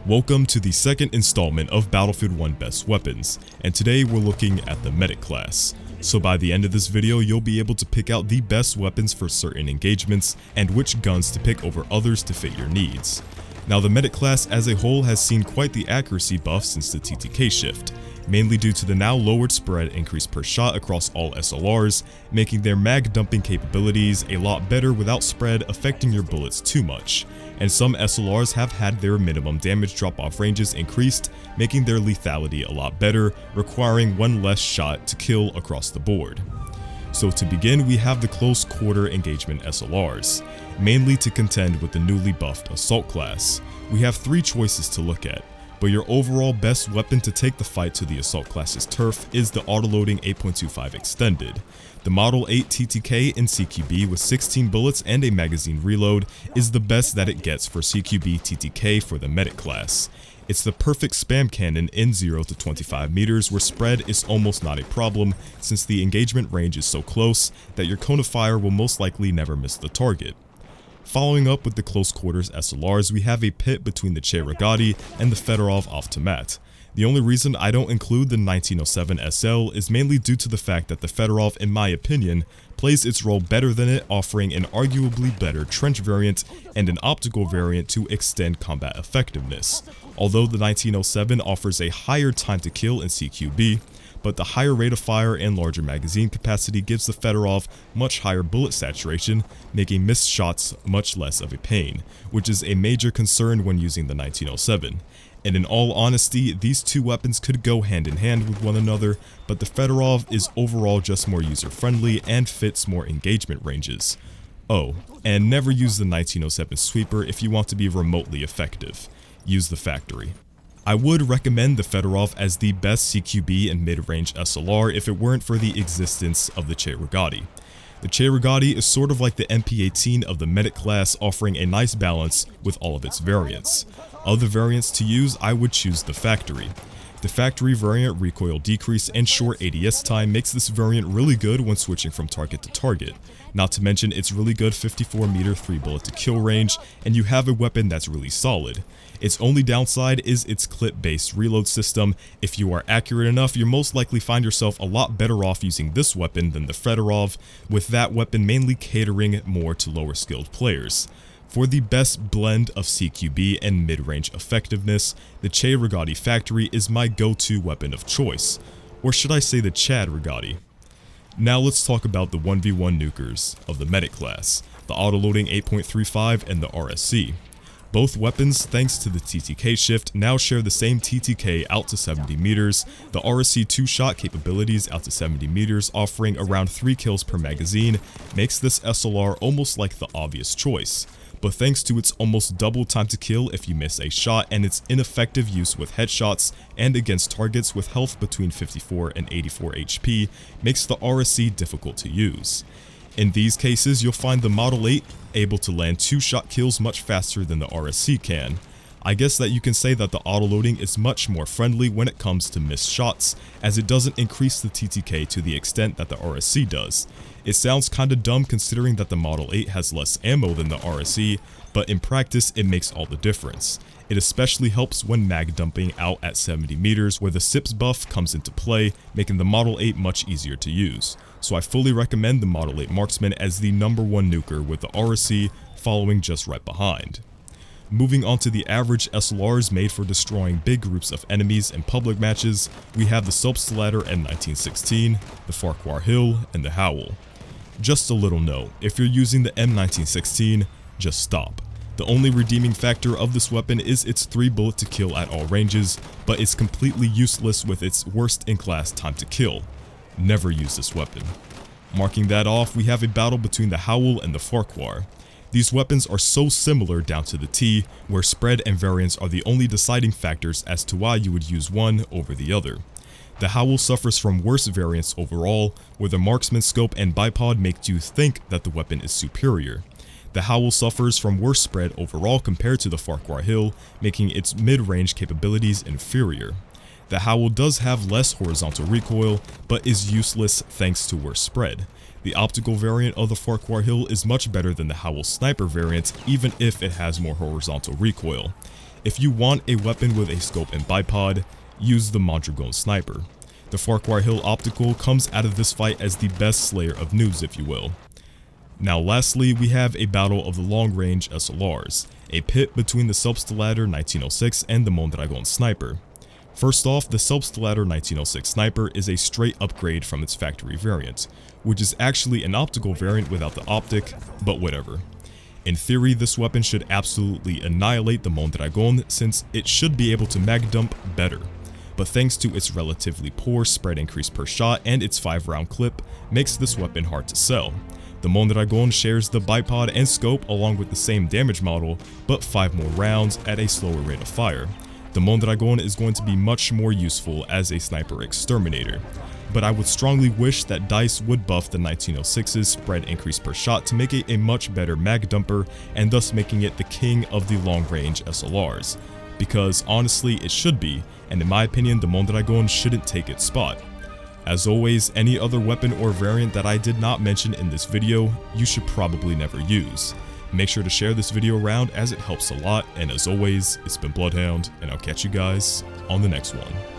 Welcome to the second installment of Battlefield 1 Best Weapons, and today we're looking at the Medic class. So by the end of this video, you'll be able to pick out the best weapons for certain engagements, and which guns to pick over others to fit your needs. Now the Medic class as a whole has seen quite the accuracy buff since the TTK shift, mainly due to the now lowered spread increase per shot across all SLRs, making their mag dumping capabilities a lot better without spread affecting your bullets too much. And some SLRs have had their minimum damage drop-off ranges increased, making their lethality a lot better, requiring one less shot to kill across the board. So to begin, we have the close quarter engagement SLRs, mainly to contend with the newly buffed Assault class. We have three choices to look at, but your overall best weapon to take the fight to the Assault class's turf is the Autoloading 8.25 Extended. The Model 8 TTK in CQB with 16 bullets and a magazine reload is the best that it gets for CQB TTK for the Medic class. It's the perfect spam cannon in 0 to 25 meters where spread is almost not a problem since the engagement range is so close that your cone of fire will most likely never miss the target. Following up with the close quarters SLRs, we have a pit between the Cheragati and the Fedorov Automat. The only reason I don't include the 1907 SL is mainly due to the fact that the Fedorov, in my opinion, plays its role better than it, offering an arguably better trench variant and an optical variant to extend combat effectiveness. Although the 1907 offers a higher time to kill in CQB, but the higher rate of fire and larger magazine capacity gives the Fedorov much higher bullet saturation, making missed shots much less of a pain, which is a major concern when using the 1907. And in all honesty, these two weapons could go hand in hand with one another, but the Fedorov is overall just more user-friendly and fits more engagement ranges. Oh, and never use the 1907 sweeper if you want to be remotely effective. Use the factory. I would recommend the Fedorov as the best CQB and mid-range SLR if it weren't for the existence of the Cheragati. The Cheragati is sort of like the MP18 of the Medic class, offering a nice balance with all of its variants. Other variants to use, I would choose the factory. The factory variant recoil decrease and short ADS time makes this variant really good when switching from target to target. Not to mention its really good 54 meter 3 bullet to kill range, and you have a weapon that's really solid. Its only downside is its clip based reload system. If you are accurate enough, you'll most likely find yourself a lot better off using this weapon than the Fedorov, with that weapon mainly catering more to lower skilled players. For the best blend of CQB and mid-range effectiveness, the Cheragati factory is my go-to weapon of choice, or should I say the Chadragati. Now let's talk about the 1v1 nukers of the Medic class, the Autoloading 8.35 and the RSC. Both weapons, thanks to the TTK shift, now share the same TTK out to 70 meters, the RSC 2-shot capabilities out to 70 meters, offering around 3 kills per magazine, makes this SLR almost like the obvious choice. But thanks to its almost double time to kill if you miss a shot and its ineffective use with headshots and against targets with health between 54 and 84 HP, makes the RSC difficult to use. In these cases, you'll find the Model 8 able to land 2-shot kills much faster than the RSC can. I guess that you can say that the autoloading is much more friendly when it comes to missed shots, as it doesn't increase the TTK to the extent that the RSC does. It sounds kinda dumb considering that the Model 8 has less ammo than the RSC, but in practice it makes all the difference. It especially helps when mag dumping out at 70 meters where the SIPS buff comes into play, making the Model 8 much easier to use. So I fully recommend the Model 8 Marksman as the #1 nuker, with the RSC following just right behind. Moving on to the average SLRs made for destroying big groups of enemies in public matches, we have the Selbstlader M1916, the Farquhar Hill, and the Howl. Just a little note, if you're using the M1916, just stop. The only redeeming factor of this weapon is its 3 bullet to kill at all ranges, but it's completely useless with its worst in class time to kill. Never use this weapon. Marking that off, we have a battle between the Howl and the Farquhar. These weapons are so similar down to the T, where spread and variance are the only deciding factors as to why you would use one over the other. The Howl suffers from worse variance overall, where the marksman scope and bipod make you think that the weapon is superior. The Howl suffers from worse spread overall compared to the Farquhar Hill, making its mid-range capabilities inferior. The Howl does have less horizontal recoil, but is useless thanks to worse spread. The optical variant of the Farquhar Hill is much better than the Howl sniper variant, even if it has more horizontal recoil. If you want a weapon with a scope and bipod, use the Mondragon Sniper. The Farquhar Hill Optical comes out of this fight as the best slayer of noobs, if you will. Now lastly, we have a battle of the long-range SLRs, a pit between the Selbstlader 1906 and the Mondragon Sniper. First off, the Selbstlader 1906 Sniper is a straight upgrade from its factory variant, which is actually an optical variant without the optic, but whatever. In theory, this weapon should absolutely annihilate the Mondragon since it should be able to mag dump better, but thanks to its relatively poor spread increase per shot and its 5-round clip, makes this weapon hard to sell. The Mondragon shares the bipod and scope along with the same damage model, but 5 more rounds at a slower rate of fire. The Mondragon is going to be much more useful as a sniper exterminator, but I would strongly wish that DICE would buff the 1906's spread increase per shot to make it a much better mag dumper and thus making it the king of the long range SLRs, because honestly it should be, and in my opinion the Mondragon shouldn't take its spot. As always, any other weapon or variant that I did not mention in this video, you should probably never use. Make sure to share this video around as it helps a lot, and as always, it's been BloodHound, and I'll catch you guys on the next one.